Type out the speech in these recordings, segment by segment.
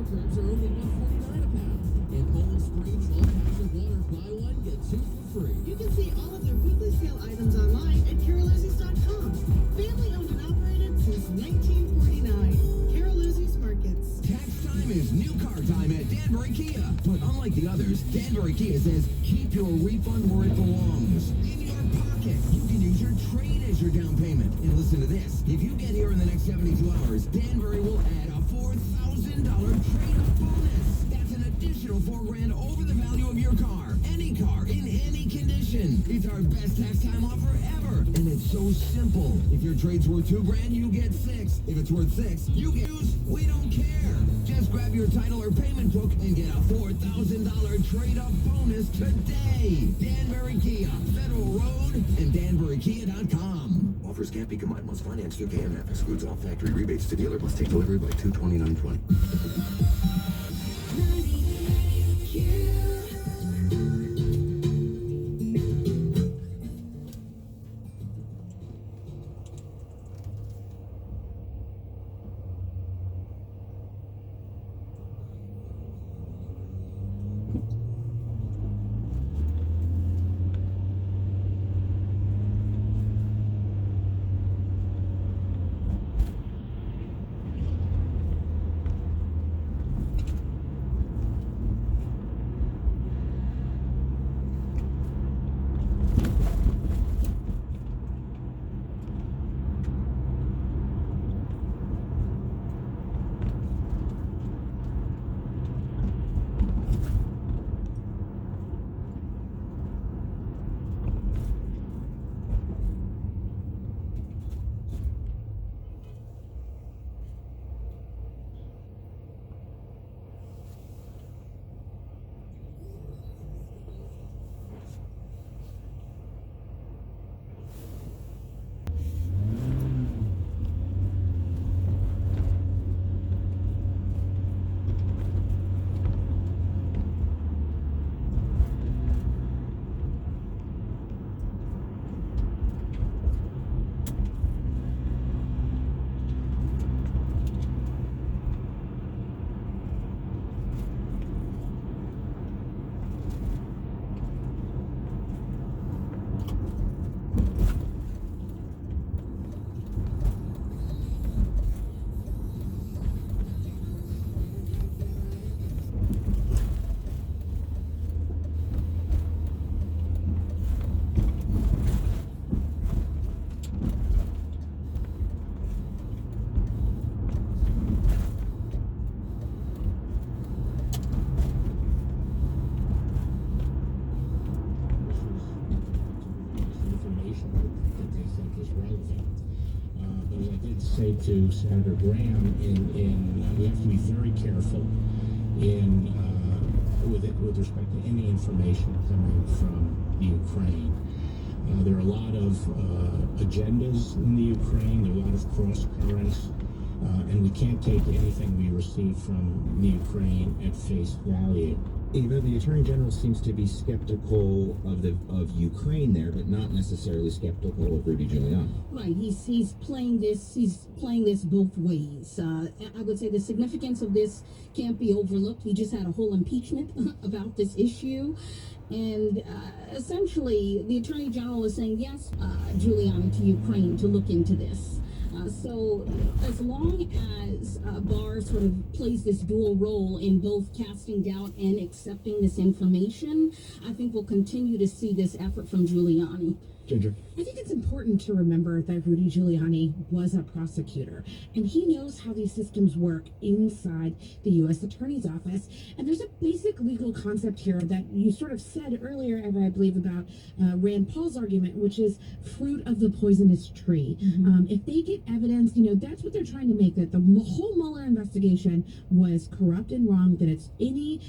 crabs are only $1.49 a pound. And Poland Spring 12 packs of water, buy one, get two for free. You can see all of their weekly sale items online at caroluzzi's.com. Family owned and operated since 1949. Caroluzzi's Markets. Tax time is new car time at Danbury Kia. But unlike the others, Danbury Kia says keep your refund where it belongs. In your pocket. You can use your trade as your down payment. And listen to this. If you get here in the next 72 hours, Danbury will add a $4,000 trade-up bonus. That's an additional $4,000 over the value of your car. Any car, in any condition. It's our best tax time offer ever. And it's so simple. If your trade's worth $2,000, you get $6,000. If it's worth $6,000, you get $2,000. We don't care. Just grab your title or payment book and get a $4,000 trade-up bonus today. Danbury Kia, Federal Road, and DanburyKia.com. Offers can't be combined. Must finance through KMF. Excludes all factory rebates to dealer. Must take delivery by 2/29/20. Say to Senator Graham, we have to be very careful with respect to any information coming from the Ukraine. There are a lot of agendas in the Ukraine. There are a lot of cross currents, and we can't take anything we receive from the Ukraine at face value. Eva, the Attorney General seems to be skeptical of Ukraine there, but not necessarily skeptical of Rudy Giuliani. Right, he's playing this both ways. I would say the significance of this can't be overlooked. We just had a whole impeachment about this issue, and essentially the Attorney General is saying yes, Giuliani to Ukraine to look into this. So as long as Barr sort of plays this dual role in both casting doubt and accepting this information, I think we'll continue to see this effort from Giuliani. Ginger. I think it's important to remember that Rudy Giuliani was a prosecutor, and he knows how these systems work inside the U.S. Attorney's Office. And there's a basic legal concept here that you sort of said earlier, Eva, I believe, about Rand Paul's argument, which is fruit of the poisonous tree. Mm-hmm. If they get evidence, that's what they're trying to make, that the whole Mueller investigation was corrupt and wrong, that it's any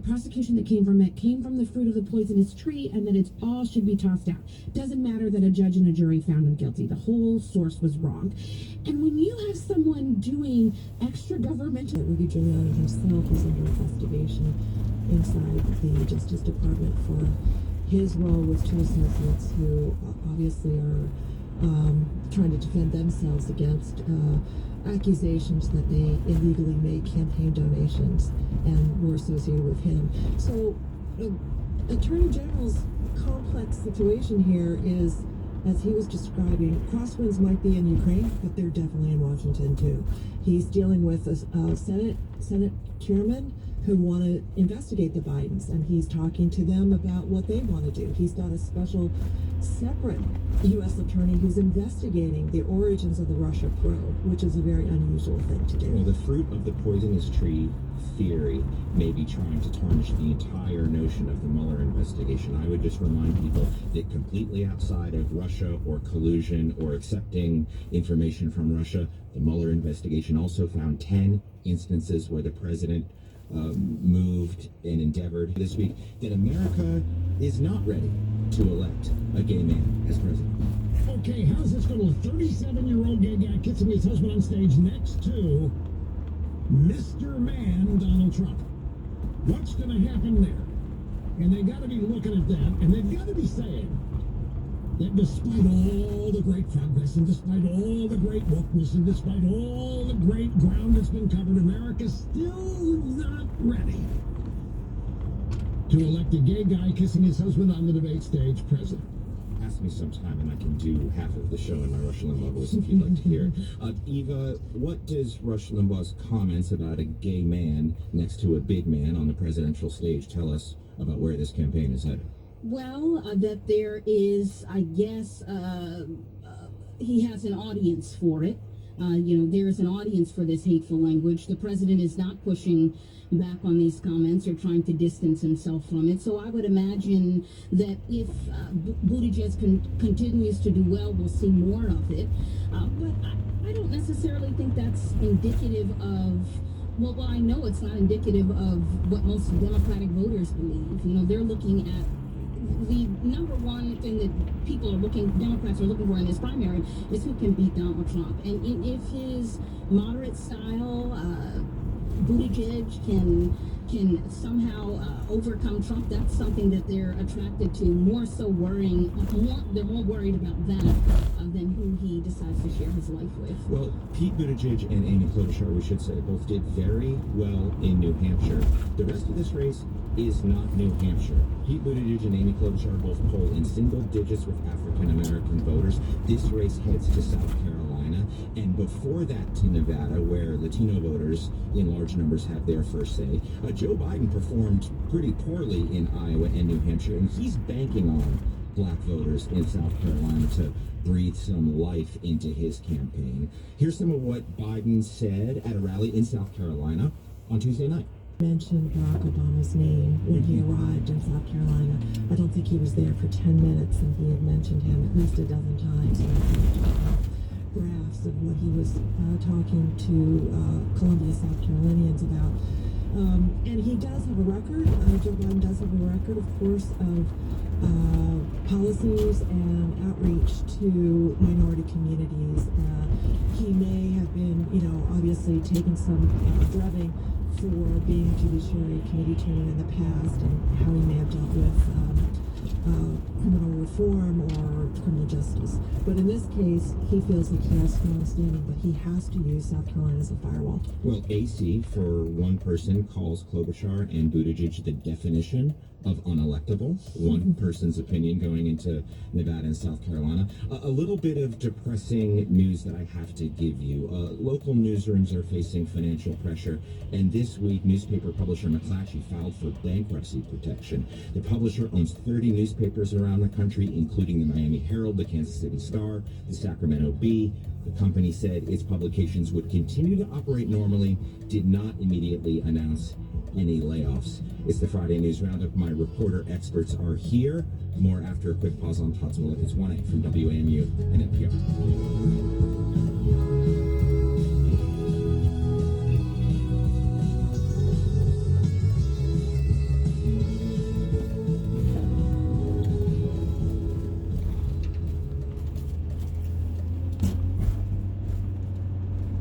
prosecution that came from it came from the fruit of the poisonous tree, and that it's all should be tossed out. Doesn't matter that a judge and a jury found him guilty. The whole source was wrong. And when you have someone doing extra governmental... Rudy Giuliani himself is under investigation inside the Justice Department for his role with two associates who obviously are trying to defend themselves against accusations that they illegally made campaign donations and were associated with him. So, Attorney General's complex situation here is, as he was describing, crosswinds might be in Ukraine, but they're definitely in Washington too. He's dealing with a Senate chairman who want to investigate the Bidens, and he's talking to them about what they want to do. He's got a special, separate U.S. attorney who's investigating the origins of the Russia probe, which is a very unusual thing to do. Well, the fruit of the poisonous tree theory may be trying to tarnish the entire notion of the Mueller investigation. I would just remind people that completely outside of Russia or collusion or accepting information from Russia, the Mueller investigation also found 10 instances where the president moved and endeavored this week that America is not ready to elect a gay man as president. Okay, how's this going? A 37-year-old gay guy kissing his husband on stage next to Mr. Man Donald Trump. What's going to happen there? And they got to be looking at that, and they've got to be saying that despite all the great progress, and despite all the great wokeness, and despite all the great ground that's been covered, America's still not ready to elect a gay guy kissing his husband on the debate stage president. Ask me sometime and I can do half of the show in my Rush Limbaugh voice if you'd like to hear it. Eva, what does Rush Limbaugh's comments about a gay man next to a big man on the presidential stage tell us about where this campaign is headed? Well, that there is, I guess, he has an audience for it. There is an audience for this hateful language. The president is not pushing back on these comments or trying to distance himself from it. So I would imagine that if Buttigieg continues to do well, we'll see more of it. But I don't necessarily think that's indicative of, well, I know it's not indicative of what most Democratic voters believe. They're looking at the number one thing that Democrats are looking for in this primary is who can beat Donald Trump. And if his moderate style, Buttigieg can somehow overcome Trump, that's something that they're attracted to, they're more worried about that than who he decides to share his life with. Well, Pete Buttigieg and Amy Klobuchar, we should say, both did very well in New Hampshire. The rest of this race is not New Hampshire. Pete Buttigieg and Amy Klobuchar both poll in single digits with African-American voters. This race heads to South Carolina, and before that to Nevada, where Latino voters in large numbers have their first say. Joe Biden performed pretty poorly in Iowa and New Hampshire, and he's banking on black voters in South Carolina to breathe some life into his campaign. Here's some of what Biden said at a rally in South Carolina on Tuesday night. Mentioned Barack Obama's name when he arrived in South Carolina. I don't think he was there for 10 minutes, and he had mentioned him at least a dozen times. Graphs of what he was talking to Columbia, South Carolinians about. And he does have a record, Joe Biden does have a record, of course, of policies and outreach to minority communities. He may have been, obviously taken some drubbing for being a Judiciary Committee chairman in the past, and how he may have dealt with criminal reform or criminal justice. But in this case, he feels like he has strong standing, but he has to use South Carolina as a firewall. Well, AC, for one person, calls Klobuchar and Buttigieg the definition of unelectable. One person's opinion going into Nevada and South Carolina. A little bit of depressing news that I have to give you. Local newsrooms are facing financial pressure, and this week newspaper publisher McClatchy filed for bankruptcy protection. The publisher owns 30 newspapers around the country, including the Miami Herald, the Kansas City Star, the Sacramento Bee. The company said its publications would continue to operate normally, did not immediately announce any layoffs. It's the Friday News Roundup. My reporter experts are here. More after a quick pause on Tots and Look. It's 1 from WAMU and NPR.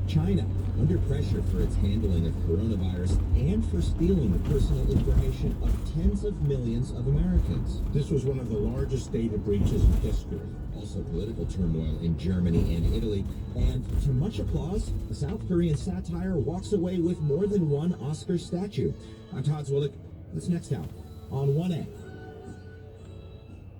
China under pressure for its handling of coronavirus and for stealing the personal information of tens of millions of Americans. This was one of the largest data breaches in history. Also political turmoil in Germany and Italy, and to much applause, a South Korean satire walks away with more than one Oscar statue. I'm Todd Zwillick. What's next out on 1A?